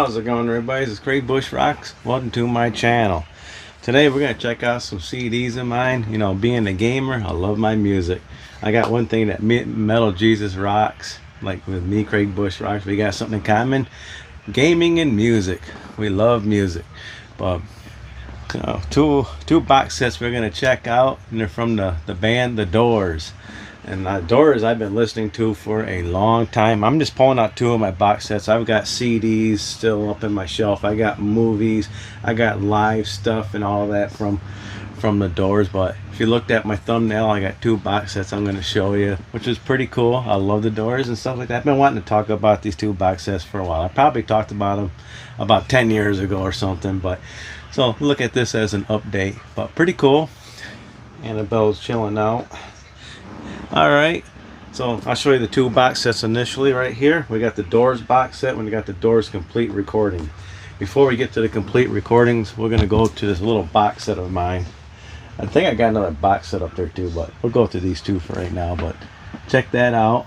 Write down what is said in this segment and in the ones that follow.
How's it going, everybody? It's Craig Bush Rocks. Welcome to my channel. Today we're going to check out some CDs of mine. You know, being a gamer, I love my music. I got one thing that Metal Jesus rocks. Like with me, Craig Bush Rocks, we got something in common. Gaming and music. We love music. But you know, two box sets we're going to check out. And they're from the band The Doors. And Doors I've been listening to for a long time. I'm just pulling out two of my box sets. I've got CDs still up in my shelf. I got movies. I got live stuff and all that from The Doors. But if you looked at my thumbnail, I got two box sets I'm going to show you, which is pretty cool. I love The Doors and stuff like that. I've been wanting to talk about these two box sets for a while. I probably talked about them about 10 years ago or something. But so look at this as an update. But pretty cool. Annabelle's chilling out. Alright, so I'll show you the two box sets initially right here. We got the Doors box set and we got the Doors complete recording. Before we get to the complete recordings, we're going to go to this little box set of mine. I think I got another box set up there too, but we'll go to these two for right now. But check that out.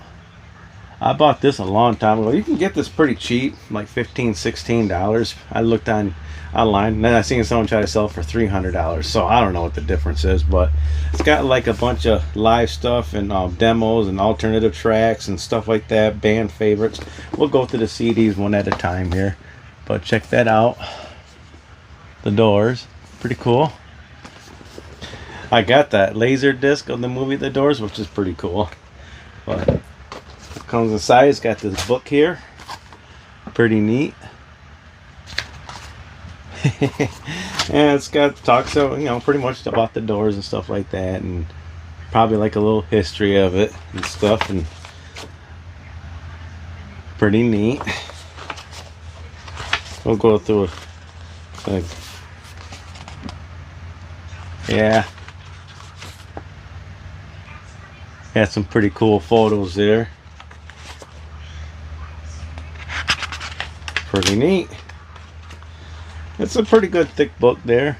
I bought this a long time ago. You can get this pretty cheap, like $15–16. I looked online, and then I seen someone try to sell it for $300. So I don't know what the difference is, but it's got like a bunch of live stuff and demos and alternative tracks and stuff like that, band favorites. We'll go through the CDs one at a time here, but check that out. The Doors, pretty cool. I got that laser disc of the movie The Doors, which is pretty cool. But comes inside, it's got this book here, pretty neat. And it's got talks, so you know, pretty much about the Doors and stuff like that, and probably like a little history of it and stuff, and pretty neat. We'll go through it. Like, yeah, got some pretty cool photos there. Pretty neat. It's a pretty good thick book there.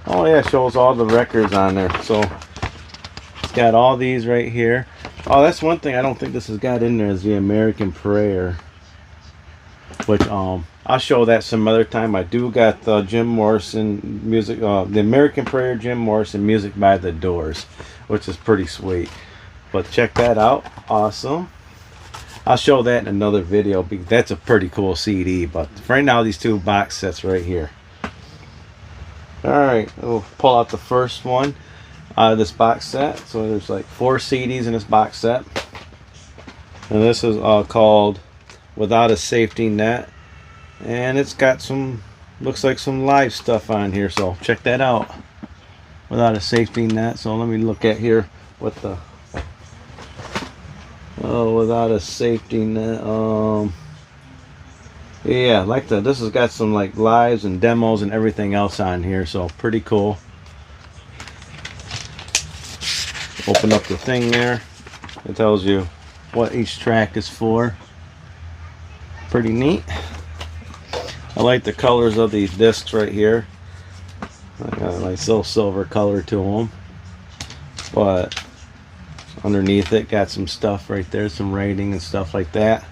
Oh yeah, it shows all the records on there. So it's got all these right here. Oh, that's one thing I don't think this has got in there is the American Prayer, which I'll show that some other time. I do got the Jim Morrison music, the American Prayer, Jim Morrison music by The Doors, which is pretty sweet. But check that out. Awesome. I'll show that in another video because that's a pretty cool CD. But for right now, these two box sets right here. Alright, we'll pull out the first one out of this box set. So there's like 4 CDs in this box set. And this is called Without a Safety Net. And it's got some, looks like some live stuff on here. So check that out. Without a Safety Net. So let me look at here what the... Oh, Without a Safety Net. Yeah, like that. This has got some like lives and demos and everything else on here, so pretty cool. Open up the thing there. It tells you what each track is for. Pretty neat. I like the colors of these discs right here. I got a nice little silver color to them, but underneath it got some stuff right there, some rating and stuff like that.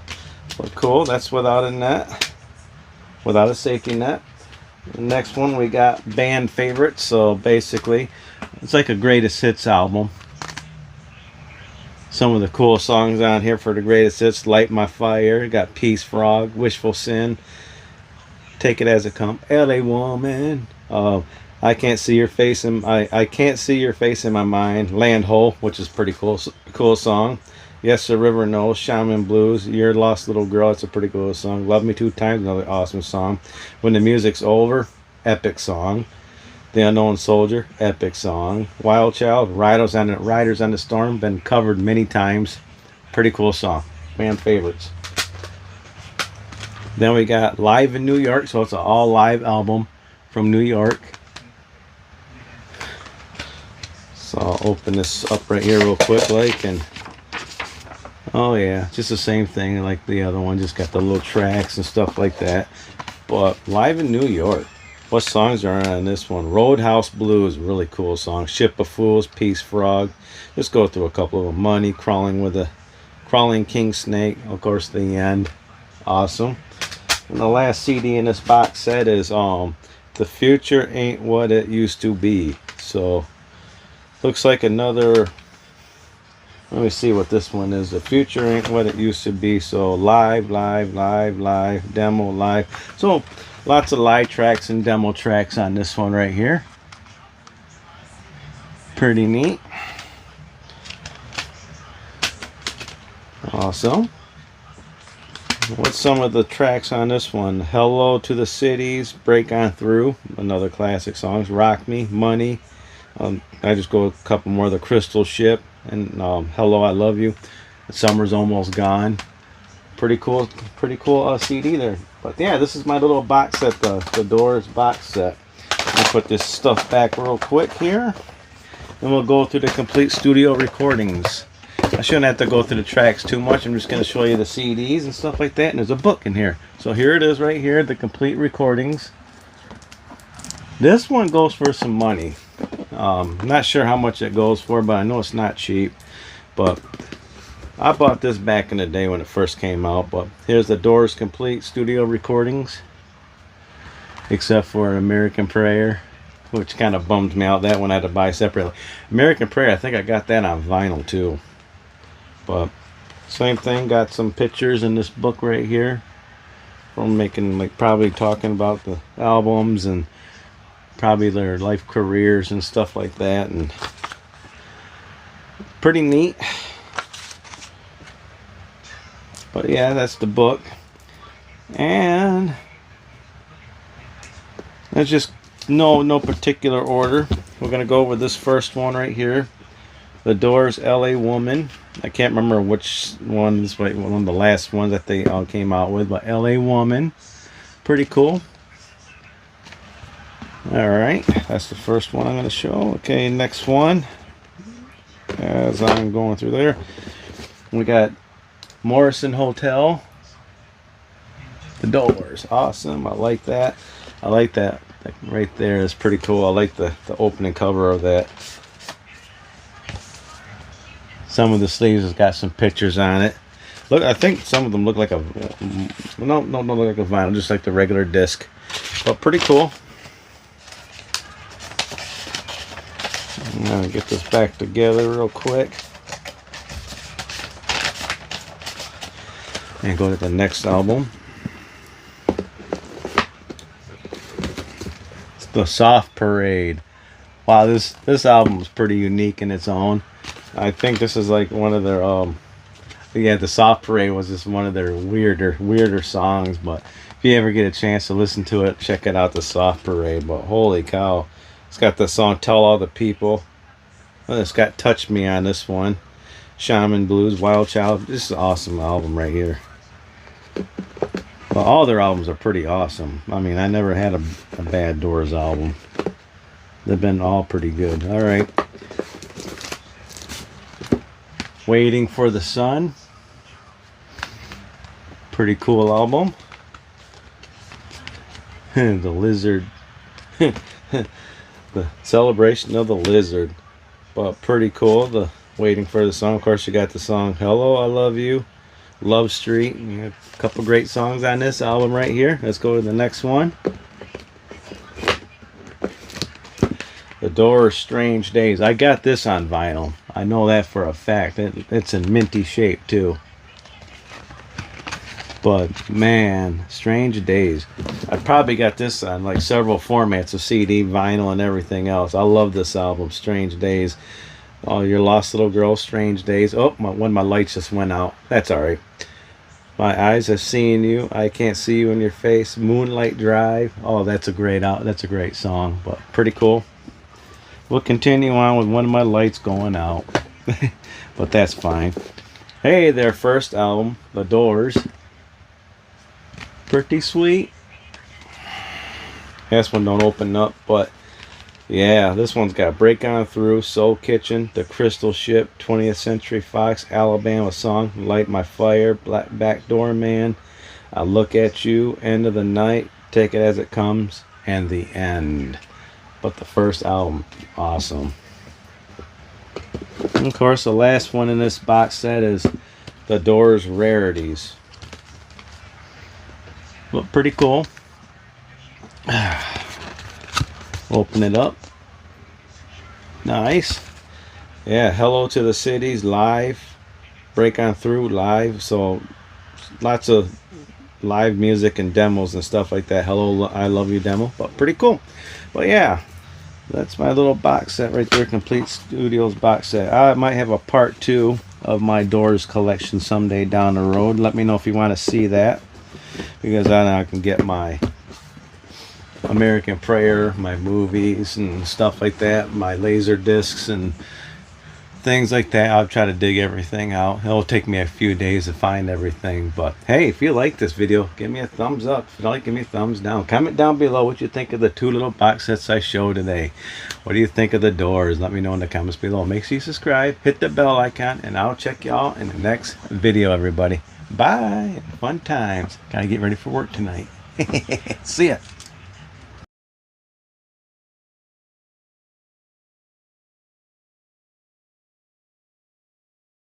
But cool, that's Without a Net, Without a Safety Net. The next one we got band favorites. So basically it's like a greatest hits album. Some of the cool songs on here for the greatest hits: Light My Fire, got Peace Frog, Wishful Sin, Take It As It Comes, LA Woman, I Can't See Your Face in I Can't See Your Face in My Mind, Land Ho, which is pretty cool song. Yes, the River Knows, Shaman Blues, Your Lost Little Girl, it's a pretty cool song. Love Me 2 Times, another awesome song. When the Music's Over, epic song. The Unknown Soldier, epic song. Wild Child, Riders on the Storm, been covered many times. Pretty cool song. Fan favorites. Then we got Live in New York, so it's an all live album from New York. So I'll open this up right here real quick, like, and oh yeah, just the same thing like the other one, just got the little tracks and stuff like that. But Live in New York, what songs are on this one? Roadhouse Blues, really cool song. Ship of Fools, Peace Frog. Just go through a couple of them. Money, Crawling King Snake, of course, The End, awesome. And the last CD in this box set is The Future Ain't What It Used to Be. So looks like another, let me see what this one is. The Future Ain't What It Used to Be. So live, demo, live. So lots of live tracks and demo tracks on this one right here. Pretty neat. Awesome. What's some of the tracks on this one? Hello to the Cities, Break On Through, another classic songs. Rock Me, Money. I just go a couple more. The Crystal Ship and Hello, I Love You. Summer's Almost Gone. Pretty cool CD there. But yeah, this is my little box set, the Doors box set. I'll put this stuff back real quick here, and we'll go through the complete studio recordings. I shouldn't have to go through the tracks too much. I'm just going to show you the CDs and stuff like that. And there's a book in here. So here it is right here, the complete recordings. This one goes for some money. I'm not sure how much it goes for, but I know it's not cheap. But I bought this back in the day when it first came out. But here's the Doors complete studio recordings. Except for American Prayer, which kind of bummed me out. That one I had to buy separately. American Prayer, I think I got that on vinyl too. But same thing, got some pictures in this book right here from making, like, probably talking about the albums and probably their life careers and stuff like that, and pretty neat. But yeah, that's the book. And that's just no particular order. We're gonna go over this first one right here, The Doors, LA Woman. I can't remember which ones, one of the last ones that they all came out with, but LA Woman, pretty cool. Alright, that's the first one I'm going to show. Okay, next one, as I'm going through there, we got Morrison Hotel, The Doors. Awesome, I like that. I like that right there, it's pretty cool. I like the opening cover of that. Some of the sleeves has got some pictures on it. Look, I think some of them look like a, no, look like a vinyl, just like the regular disc. But pretty cool. I'm gonna get this back together real quick. And go to the next album. It's The Soft Parade. Wow, this album is pretty unique in its own. I think this is like one of their yeah, The Soft Parade was just one of their weirder songs, but if you ever get a chance to listen to it, check it out, The Soft Parade. But holy cow, it's got the song Tell All the People. Well, it's got Touch Me on this one. Shaman Blues, Wild Child. This is an awesome album right here. Well, all their albums are pretty awesome. I mean, I never had a bad Doors album. They've been all pretty good. All right. Waiting for the Sun. Pretty cool album. The Lizard. The Celebration of the Lizard. But pretty cool. The Waiting for the Sun. Of course, you got the song Hello, I Love You. Love Street. You got a couple great songs on this album right here. Let's go to the next one. The Doors, Strange Days. I got this on vinyl. I know that for a fact. It's in minty shape too. But man, Strange Days. I probably got this on like several formats of CD, vinyl, and everything else. I love this album, Strange Days. Oh, Your Lost Little Girl, Strange Days. Oh, one of my lights just went out. That's alright. My Eyes Have Seen You. I Can't See You in Your Face. Moonlight Drive. Oh, that's a great song. But pretty cool. We'll continue on with one of my lights going out. But that's fine. Hey, their first album, The Doors. Pretty sweet. This one don't open up, but yeah, this one's got Break On Through, Soul Kitchen, The Crystal Ship, 20th Century Fox, Alabama Song, Light My Fire, Black Backdoor Man, I Look At You, End of the Night, Take It As It Comes, and The End. But the first album, awesome. And of course, the last one in this box set is The Doors Rarities. Look pretty cool. Open it up. Nice. Yeah, Hello to the Cities live. Break On Through live. So lots of live music and demos and stuff like that. Hello, I Love You demo. But pretty cool. But yeah, that's my little box set right there. Complete Studios box set. I might have a part 2 of my Doors collection someday down the road. Let me know if you want to see that, because I can get my American Prayer, my movies and stuff like that, my laser discs and things like that. I'll try to dig everything out. It'll take me a few days to find everything, but hey, if you like this video, give me a thumbs up. If you like, give me a thumbs down. Comment down below what you think of the 2 little box sets I showed today. What do you think of the Doors? Let me know in the comments below. Make sure you subscribe, hit the bell icon, and I'll check y'all in the next video, everybody. Bye. Fun times. Gotta get ready for work tonight. See ya.